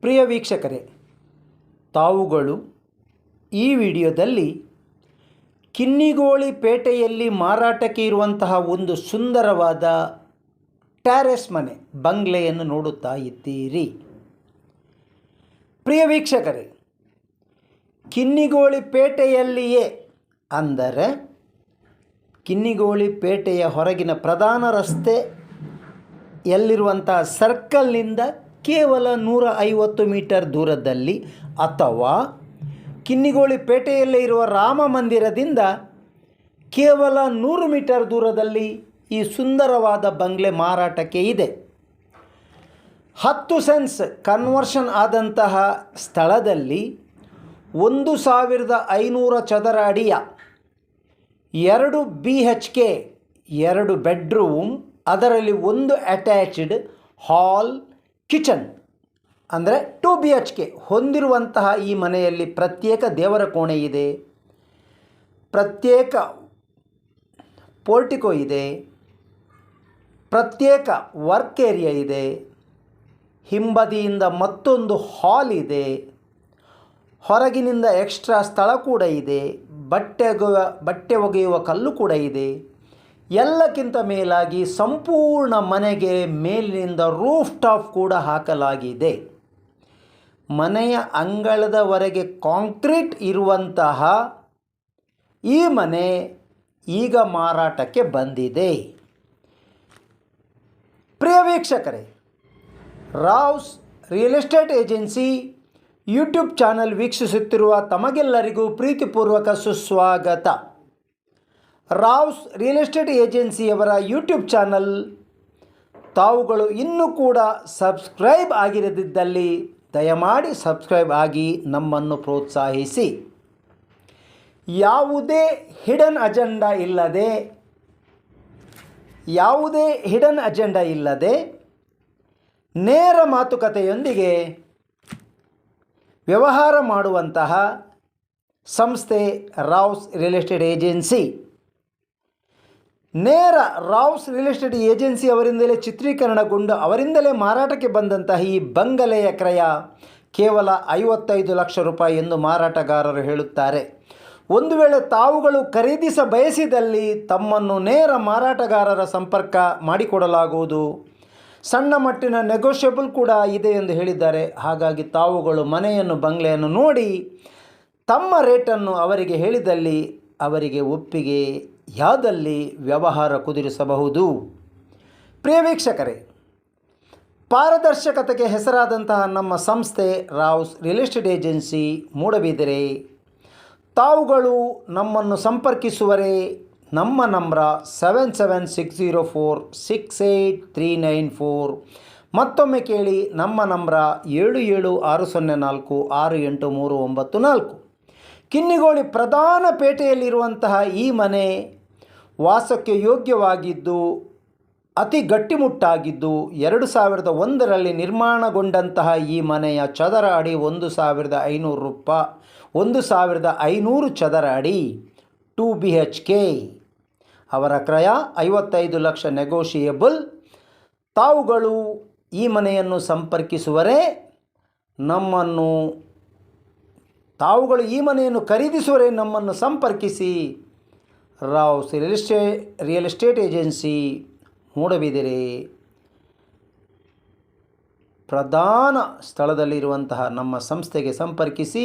ಪ್ರಿಯ ವೀಕ್ಷಕರೇ, ತಾವುಗಳು ಈ ವಿಡಿಯೋದಲ್ಲಿ ಕಿನ್ನಿಗೋಳಿ ಪೇಟೆಯಲ್ಲಿ ಮಾರಾಟಕ್ಕೆ ಇರುವಂತಹ ಒಂದು ಸುಂದರವಾದ ಟ್ಯಾರೆಸ್ ಮನೆ ಬಂಗ್ಲೆಯನ್ನು ನೋಡುತ್ತಾ ಇದ್ದೀರಿ. ಪ್ರಿಯ ವೀಕ್ಷಕರೇ, ಕಿನ್ನಿಗೋಳಿ ಪೇಟೆಯಲ್ಲಿಯೇ ಅಂದರೆ ಕಿನ್ನಿಗೋಳಿ ಪೇಟೆಯ ಹೊರಗಿನ ಪ್ರಧಾನ ರಸ್ತೆ ಎಲ್ಲಿರುವಂತಹ ಸರ್ಕಲ್ನಿಂದ ಕೇವಲ 150 ಮೀಟರ್ ದೂರದಲ್ಲಿ ಅಥವಾ ಕಿನ್ನಿಗೋಳಿ ಪೇಟೆಯಲ್ಲೇ ಇರುವ ರಾಮ ಮಂದಿರದಿಂದ ಕೇವಲ 100 ಮೀಟರ್ ದೂರದಲ್ಲಿ ಈ ಸುಂದರವಾದ ಬಂಗ್ಲೆ ಮಾರಾಟಕ್ಕೆ ಇದೆ. 10 ಸೆನ್ಸ್ ಕನ್ವರ್ಷನ್ ಆದಂತಹ ಸ್ಥಳದಲ್ಲಿ 1500 ಚದರ ಅಡಿಯ 2 BHK 2 ಬೆಡ್ರೂಮ್, ಅದರಲ್ಲಿ ಒಂದು ಅಟ್ಯಾಚ್ಡ್ ಹಾಲ್ ಕಿಚನ್ ಅಂದರೆ 2 BHK ಹೊಂದಿರುವಂತಹ ಈ ಮನೆಯಲ್ಲಿ ಪ್ರತ್ಯೇಕ ದೇವರ ಕೋಣೆ ಇದೆ, ಪ್ರತ್ಯೇಕ ಪೋರ್ಟಿಕೋ ಇದೆ, ಪ್ರತ್ಯೇಕ ವರ್ಕ್ ಏರಿಯಾ ಇದೆ, ಹಿಂಬದಿಯಿಂದ ಮತ್ತೊಂದು ಹಾಲ್ ಇದೆ, ಹೊರಗಿನಿಂದ ಎಕ್ಸ್ಟ್ರಾ ಸ್ಥಳ ಕೂಡ ಇದೆ, ಬಟ್ಟೆ ಒಗೆಯುವ ಕಲ್ಲು ಕೂಡ ಇದೆ. ಎಲ್ಲಕ್ಕಿಂತ ಮೇಲಾಗಿ ಸಂಪೂರ್ಣ ಮನೆಗೆ ಮೇಲಿನಿಂದ ರೂಫ್ ಟಾಪ್ ಕೂಡ ಹಾಕಲಾಗಿದೆ. ಮನೆಯ ಅಂಗಳದವರೆಗೆ ಕಾಂಕ್ರೀಟ್ ಇರುವಂತಹ ಈ ಮನೆ ಈಗ ಮಾರಾಟಕ್ಕೆ ಬಂದಿದೆ. ಪ್ರಿಯ ವೀಕ್ಷಕರೇ, Rao's real estate agency YouTube channel ವೀಕ್ಷಿಸುತ್ತಿರುವ ತಮಗೆಲ್ಲರಿಗೂ ಪ್ರೀತಿಪೂರ್ವಕ ಸುಸ್ವಾಗತ. ರಾವ್ಸ್ ರಿಯಲ್ ಎಸ್ಟೇಟ್ ಏಜೆನ್ಸಿಯವರ ಯೂಟ್ಯೂಬ್ ಚಾನಲ್ ತಾವುಗಳು ಇನ್ನೂ ಕೂಡ ಸಬ್ಸ್ಕ್ರೈಬ್ ಆಗಿರದಿದ್ದಲ್ಲಿ ದಯಮಾಡಿ ಸಬ್ಸ್ಕ್ರೈಬ್ ಆಗಿ ನಮ್ಮನ್ನು ಪ್ರೋತ್ಸಾಹಿಸಿ. ಯಾವುದೇ ಹಿಡನ್ ಅಜೆಂಡಾ ಇಲ್ಲದೆ ನೇರ ಮಾತುಕತೆಯೊಂದಿಗೆ ವ್ಯವಹಾರ ಮಾಡುವಂತಹ ಸಂಸ್ಥೆ ರಾವ್ಸ್ ರಿಯಲ್ ಎಸ್ಟೇಟ್ ಏಜೆನ್ಸಿ. ನೇರ ರಾವ್ಸ್ ರಿಯಲ್ ಎಸ್ಟೇಟ್ ಏಜೆನ್ಸಿ ಅವರಿಂದಲೇ ಚಿತ್ರೀಕರಣಗೊಂಡು ಅವರಿಂದಲೇ ಮಾರಾಟಕ್ಕೆ ಬಂದಂತಹ ಈ ಬಂಗಲೆಯ ಕ್ರಯ ಕೇವಲ 55 ಲಕ್ಷ ರೂಪಾಯಿ ಎಂದು ಮಾರಾಟಗಾರರು ಹೇಳುತ್ತಾರೆ. ಒಂದು ವೇಳೆ ತಾವುಗಳು ಖರೀದಿಸ ಬಯಸಿದಲ್ಲಿ ತಮ್ಮನ್ನು ನೇರ ಮಾರಾಟಗಾರರ ಸಂಪರ್ಕ ಮಾಡಿಕೊಡಲಾಗುವುದು. ಸಣ್ಣ ಮಟ್ಟಿನ ನೆಗೋಷಿಯಬಲ್ ಕೂಡ ಇದೆ ಎಂದು ಹೇಳಿದ್ದಾರೆ. ಹಾಗಾಗಿ ತಾವುಗಳು ಮನೆಯನ್ನು ಬಂಗ್ಲೆಯನ್ನು ನೋಡಿ ತಮ್ಮ ರೇಟನ್ನು ಅವರಿಗೆ ಹೇಳಿದಲ್ಲಿ ಅವರಿಗೆ ಒಪ್ಪಿಗೆ ಯಾದಲ್ಲಿ ವ್ಯವಹಾರ ಕುದುರಿಸಬಹುದು. ಪ್ರಿಯ ವೀಕ್ಷಕರೇ, ಪಾರದರ್ಶಕತೆಗೆ ಹೆಸರಾದಂತಹ ನಮ್ಮ ಸಂಸ್ಥೆ Rao's real estate agency Moodbidri. ತಾವುಗಳು ನಮ್ಮನ್ನು ಸಂಪರ್ಕಿಸುವರೆ ನಮ್ಮ ನಂಬರ 7760468394. ಮತ್ತೊಮ್ಮೆ ಕೇಳಿ, ನಮ್ಮ ನಂಬರ 7760468394. ಕಿನ್ನಿಗೋಳಿ ಪ್ರಧಾನ ಪೇಟೆಯಲ್ಲಿರುವಂತಹ ಈ ಮನೆ ವಾಸಕ್ಕೆ ಯೋಗ್ಯವಾಗಿದ್ದು ಅತಿ ಗಟ್ಟಿಮುಟ್ಟಾಗಿದ್ದು 2001ರಲ್ಲಿ ನಿರ್ಮಾಣಗೊಂಡಂತಹ ಈ ಮನೆಯ ಚದರ ಅಡಿ 1500 ಚದರ ಅಡಿ 2 BHK. ಅವರ ಕ್ರಯ 55 ಲಕ್ಷ ನೆಗೋಷಿಯೇಬಲ್. ತಾವುಗಳು ಈ ಮನೆಯನ್ನು ಸಂಪರ್ಕಿಸುವರೆ ಖರೀದಿಸುವರೆ ನಮ್ಮನ್ನು ಸಂಪರ್ಕಿಸಿ. Rao's real estate agency Moodbidri ಪ್ರಧಾನ ಸ್ಥಳದಲ್ಲಿರುವಂತಹ ನಮ್ಮ ಸಂಸ್ಥೆಗೆ ಸಂಪರ್ಕಿಸಿ.